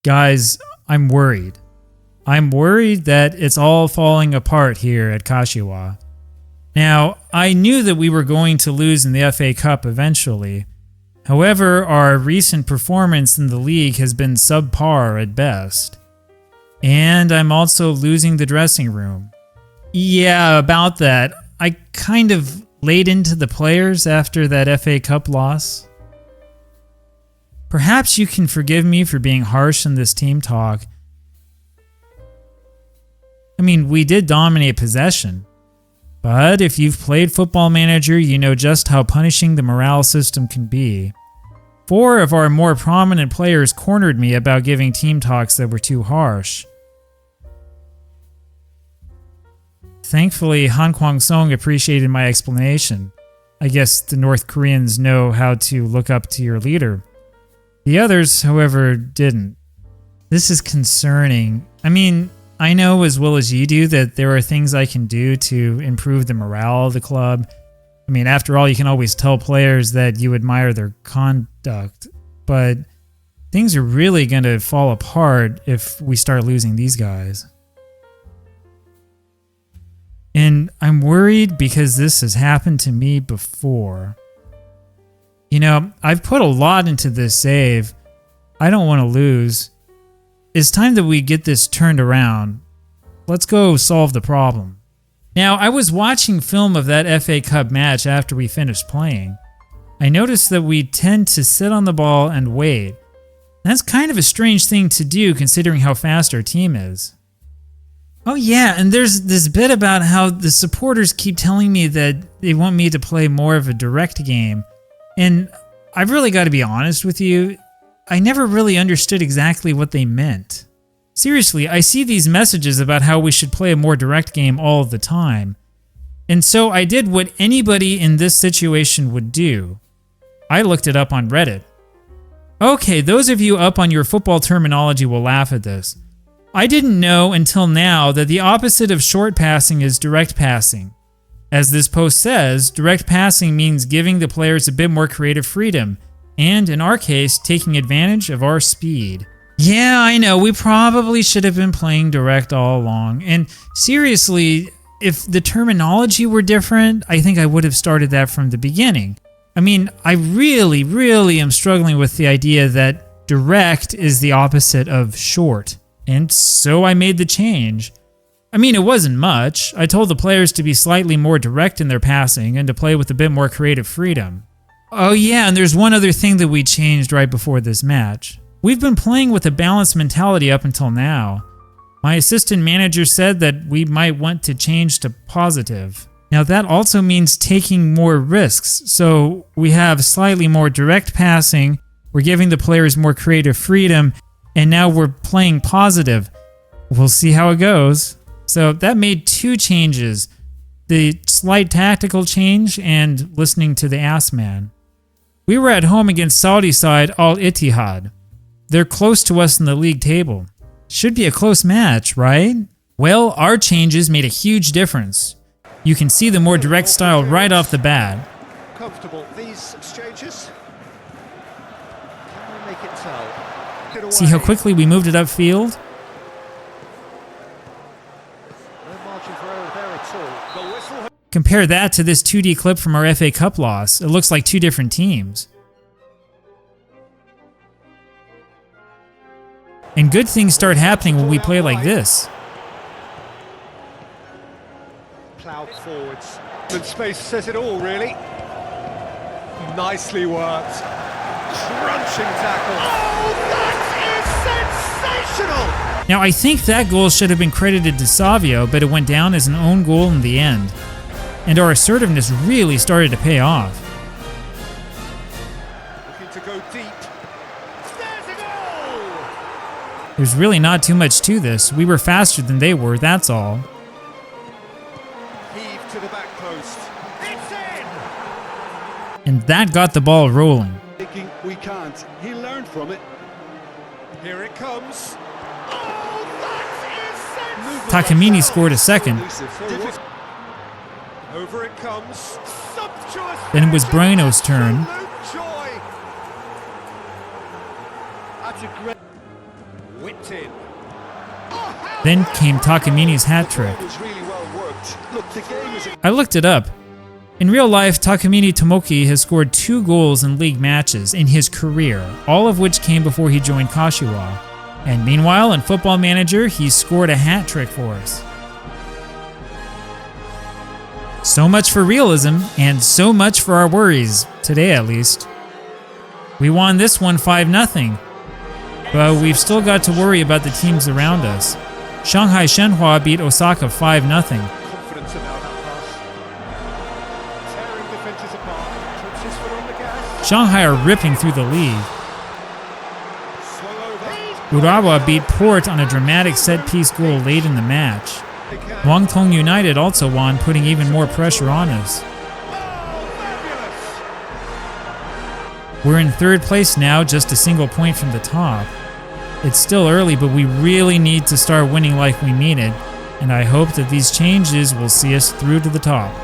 Guys, I'm worried. I'm worried that it's all falling apart here at Kashiwa. Now, I knew that we were going to lose in the FA Cup eventually. However, our recent performance in the league has been subpar at best. And I'm also losing the dressing room. Yeah, about that. I kind of laid into the players after that FA Cup loss. Perhaps you can forgive me for being harsh in this team talk. I mean, we did dominate possession. But if you've played Football Manager, you know just how punishing the morale system can be. 4 of our more prominent players cornered me about giving team talks that were too harsh. Thankfully, Han Kwang-song appreciated my explanation. I guess the North Koreans know how to look up to your leader. The others, however, didn't. This is concerning. I mean, I know as well as you do that there are things I can do to improve the morale of the club. I mean, after all, you can always tell players that you admire their conduct, but things are really going to fall apart if we start losing these guys. And I'm worried because this has happened to me before. You know, I've put a lot into this save. I don't want to lose. It's time that we get this turned around. Let's go solve the problem. Now, I was watching film of that FA Cup match after we finished playing. I noticed that we tend to sit on the ball and wait. That's kind of a strange thing to do considering how fast our team is. Oh yeah, and there's this bit about how the supporters keep telling me that they want me to play more of a direct game. And I've really got to be honest with you, I never really understood exactly what they meant. Seriously, I see these messages about how we should play a more direct game all the time. And so I did what anybody in this situation would do. I looked it up on Reddit. Okay, those of you up on your football terminology will laugh at this. I didn't know until now that the opposite of short passing is direct passing. As this post says, direct passing means giving the players a bit more creative freedom, and in our case, taking advantage of our speed. Yeah, I know, we probably should have been playing direct all along, and seriously, if the terminology were different, I think I would have started that from the beginning. I mean, I really am struggling with the idea that direct is the opposite of short. And so I made the change. I mean, it wasn't much. I told the players to be slightly more direct in their passing and to play with a bit more creative freedom. Oh yeah, and there's one other thing that we changed right before this match. We've been playing with a balanced mentality up until now. My assistant manager said that we might want to change to positive. Now that also means taking more risks, so we have slightly more direct passing, we're giving the players more creative freedom, and now we're playing positive. We'll see how it goes. So that made 2 changes. The slight tactical change and listening to the ass man. We were at home against Saudi side Al Ittihad. They're close to us in the league table. Should be a close match, right? Well, our changes made a huge difference. You can see the more direct style right off the bat. Comfortable these exchanges. Can we make it tell? See how quickly we moved it upfield? Compare that to this 2D clip from our FA Cup loss. It looks like 2 different teams. And good things start happening when we play like this. Ploughed forwards. And space says it all, really. Nicely worked. Crunching tackle. Oh, that is sensational! Now, I think that goal should have been credited to Savio, but it went down as an own goal in the end. And our assertiveness really started to pay off. Looking to go deep. There's a goal! There's really not too much to this. We were faster than they were, that's all. Heave to the back post. It's in! And that got the ball rolling. Thinking we can't. He learned from it. Here it comes. Oh, that is sensational! Takamini scored a second. Over it comes. Sumptuous. Then it was Bruno's turn. Absolute joy. That's a great. Whipped in. Then came Takamini's hat trick. Was really well worked. Look, the game is I looked it up. In real life, Takamine Tomoki has scored 2 goals in league matches in his career, all of which came before he joined Kashiwa. And meanwhile, in Football Manager, he's scored a hat trick for us. So much for realism, and so much for our worries, today at least. We won this one 5-0, but we've still got to worry about the teams around us. Shanghai Shenhua beat Osaka 5-0. confidence about that pass. Tearing defenses apart. Puts his foot on the gas. Shanghai are ripping through the league. Swung over. Urawa beat Port on a dramatic set-piece goal late in the match. Guangdong United also won, putting even more pressure on us. We're in 3rd place now, just a single point from the top. It's still early, but we really need to start winning like we mean it, and I hope that these changes will see us through to the top.